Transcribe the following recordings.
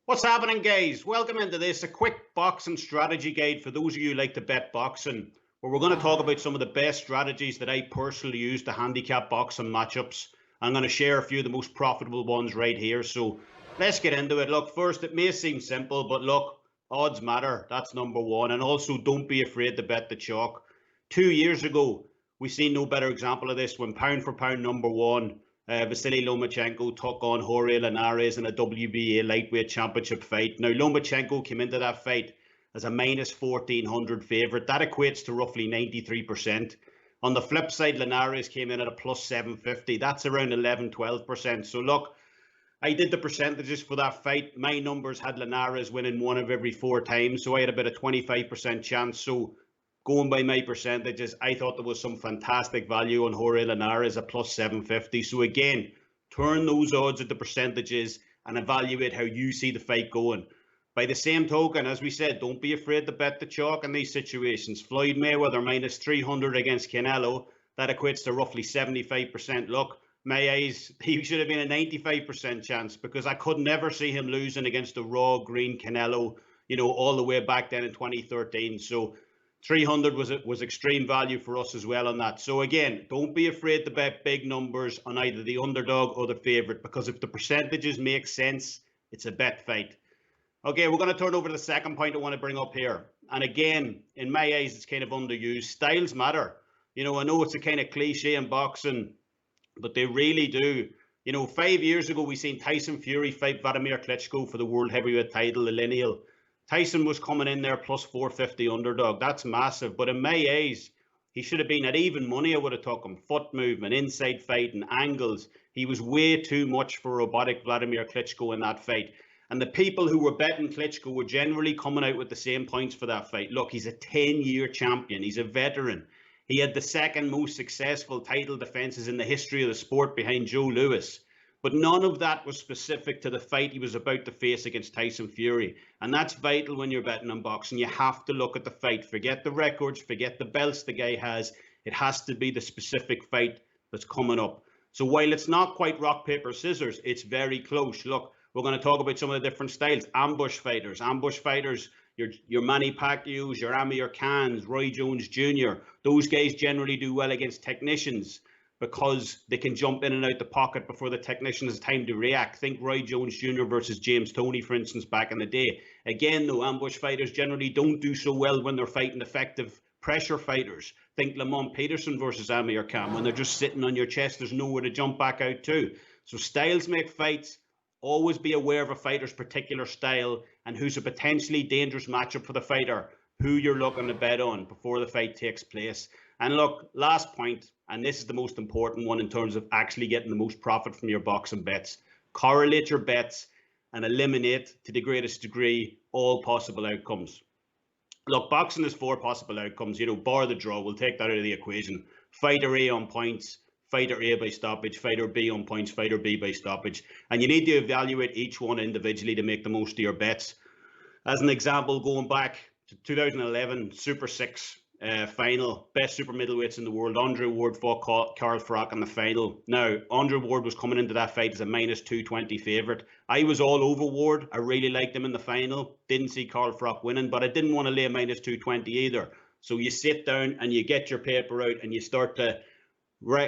What's happening, guys? Welcome into this, a quick boxing strategy guide for those of you who like to bet boxing, where we're going to talk about some of the best strategies that I personally use to handicap boxing matchups. I'm going to share a few of the most profitable ones right here. So let's get into it. Look, first, it may seem simple, but look, odds matter. That's number one. And also, don't be afraid to bet the chalk. 2 years ago, we seen no better example of this when pound for pound number one Vasily Lomachenko took on Jorge Linares in a WBA lightweight championship fight. Now, Lomachenko came into that fight as a minus 1400 favourite. That equates to roughly 93%. On the flip side, Linares came in at a plus 750. That's around 11-12%. So look, I did the percentages for that fight. My numbers had Linares winning one of every four times. So I had about a 25% chance. So going by my percentages, I thought there was some fantastic value on Jorge Linares at plus 750. So again, turn those odds into percentages and evaluate how you see the fight going. By the same token, as we said, don't be afraid to bet the chalk in these situations. Floyd Mayweather minus 300 against Canelo. That equates to roughly 75%. Look, my eyes, he should have been a 95% chance because I could never see him losing against a raw green Canelo, all the way back then in 2013. So 300 was extreme value for us as well on that. So again, don't be afraid to bet big numbers on either the underdog or the favorite, because if the percentages make sense, it's a bet fight. Okay, we're going to turn over to the second point I want to bring up here. And again, in my eyes, it's kind of underused. Styles matter. I know it's a kind of cliche in boxing, but they really do. 5 years ago, we seen Tyson Fury fight Vladimir Klitschko for the world heavyweight title, the lineal. Tyson was coming in there plus 450 underdog. That's massive. But in my eyes, he should have been at even money. I would have took him. Foot movement, inside fighting, angles. He was way too much for robotic Vladimir Klitschko in that fight. And the people who were betting Klitschko were generally coming out with the same points for that fight. Look, he's a 10-year champion. He's a veteran. He had the second most successful title defenses in the history of the sport behind Joe Louis. But none of that was specific to the fight he was about to face against Tyson Fury. And that's vital when you're betting on boxing. You have to look at the fight. Forget the records, forget the belts the guy has. It has to be the specific fight that's coming up. So while it's not quite rock, paper, scissors, it's very close. Look, we're going to talk about some of the different styles. Ambush fighters, your Manny Pacquiao's, your Amir Khan's, Roy Jones Jr. Those guys generally do well against technicians, because they can jump in and out the pocket before the technician has time to react. Think Roy Jones Jr. versus James Toney, for instance, back in the day. Again, though, ambush fighters generally don't do so well when they're fighting effective pressure fighters. Think Lamont Peterson versus Amir Khan. When they're just sitting on your chest, there's nowhere to jump back out to. So styles make fights. Always be aware of a fighter's particular style and who's a potentially dangerous matchup for the fighter, who you're looking to bet on before the fight takes place. And look, last point, and this is the most important one in terms of actually getting the most profit from your boxing bets. Correlate your bets and eliminate, to the greatest degree, all possible outcomes. Look, boxing has four possible outcomes, bar the draw. We'll take that out of the equation. Fighter A on points, fighter A by stoppage, fighter B on points, fighter B by stoppage. And you need to evaluate each one individually to make the most of your bets. As an example, going back to 2011 Super 6 final, best super middleweights in the world, Andre Ward fought Carl Froch in the final. Now, Andre Ward was coming into that fight as a minus 220 favourite. I was all over Ward. I really liked him in the final. Didn't see Carl Froch winning, but I didn't want to lay a minus 220 either. So you sit down and you get your paper out and you start to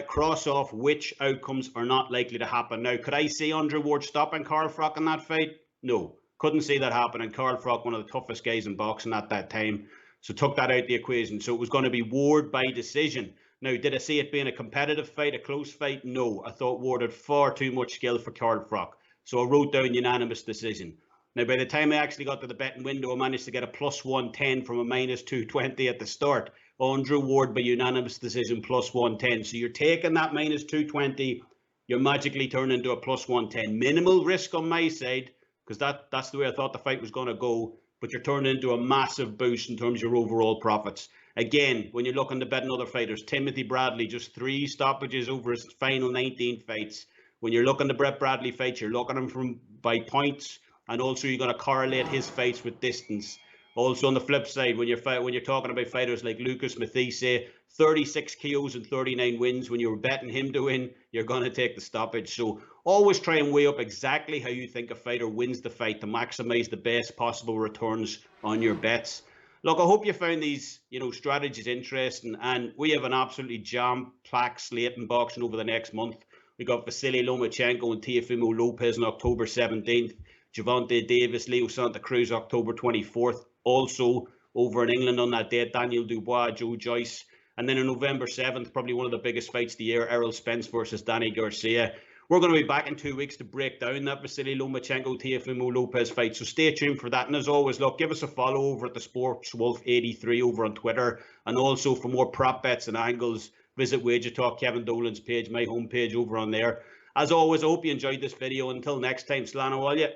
cross off which outcomes are not likely to happen. Now, could I see Andre Ward stopping Carl Froch in that fight? No, couldn't see that happening. Carl Froch, one of the toughest guys in boxing at that time. So took that out the equation. So it was going to be Ward by decision. Now, did I see it being a competitive fight, a close fight? No. I thought Ward had far too much skill for Carl Froch. So I wrote down unanimous decision. Now, by the time I actually got to the betting window, I managed to get a plus 110 from a minus 220 at the start. Andre Ward by unanimous decision, plus 110. So you're taking that minus 220, you're magically turning into a plus 110. Minimal risk on my side, because that's the way I thought the fight was going to go. But you're turning into a massive boost in terms of your overall profits. Again, when you're looking to bet on other fighters, Timothy Bradley, just 3 stoppages over his final 19 fights. When you're looking to Brett Bradley fights, you're looking at him by points, and also you're going to correlate his fights with distance. Also on the flip side, when you're talking about fighters like Lucas Mathise, 36 KOs and 39 wins, when you're betting him to win, you're going to take the stoppage. So Always try and weigh up exactly how you think a fighter wins the fight to maximize the best possible returns on your bets. Look, I hope you found these, strategies interesting, and we have an absolutely jam-packed slate in boxing over the next month. We got Vasily Lomachenko and Teofimo Lopez on October 17th, Gervonta Davis, Leo Santa Cruz, October 24th. Also over in England on that date, Daniel Dubois, Joe Joyce. And then on November 7th, probably one of the biggest fights of the year, Errol Spence versus Danny Garcia. We're going to be back in 2 weeks to break down that Vasily Lomachenko, Teofimo Lopez fight. So stay tuned for that. And as always, look, give us a follow over at the Sports Wolf 83 over on Twitter. And also for more prop bets and angles, visit WagerTalk, Kevin Dolan's page, my homepage over on there. As always, I hope you enjoyed this video. Until next time, Slán ó bhaile.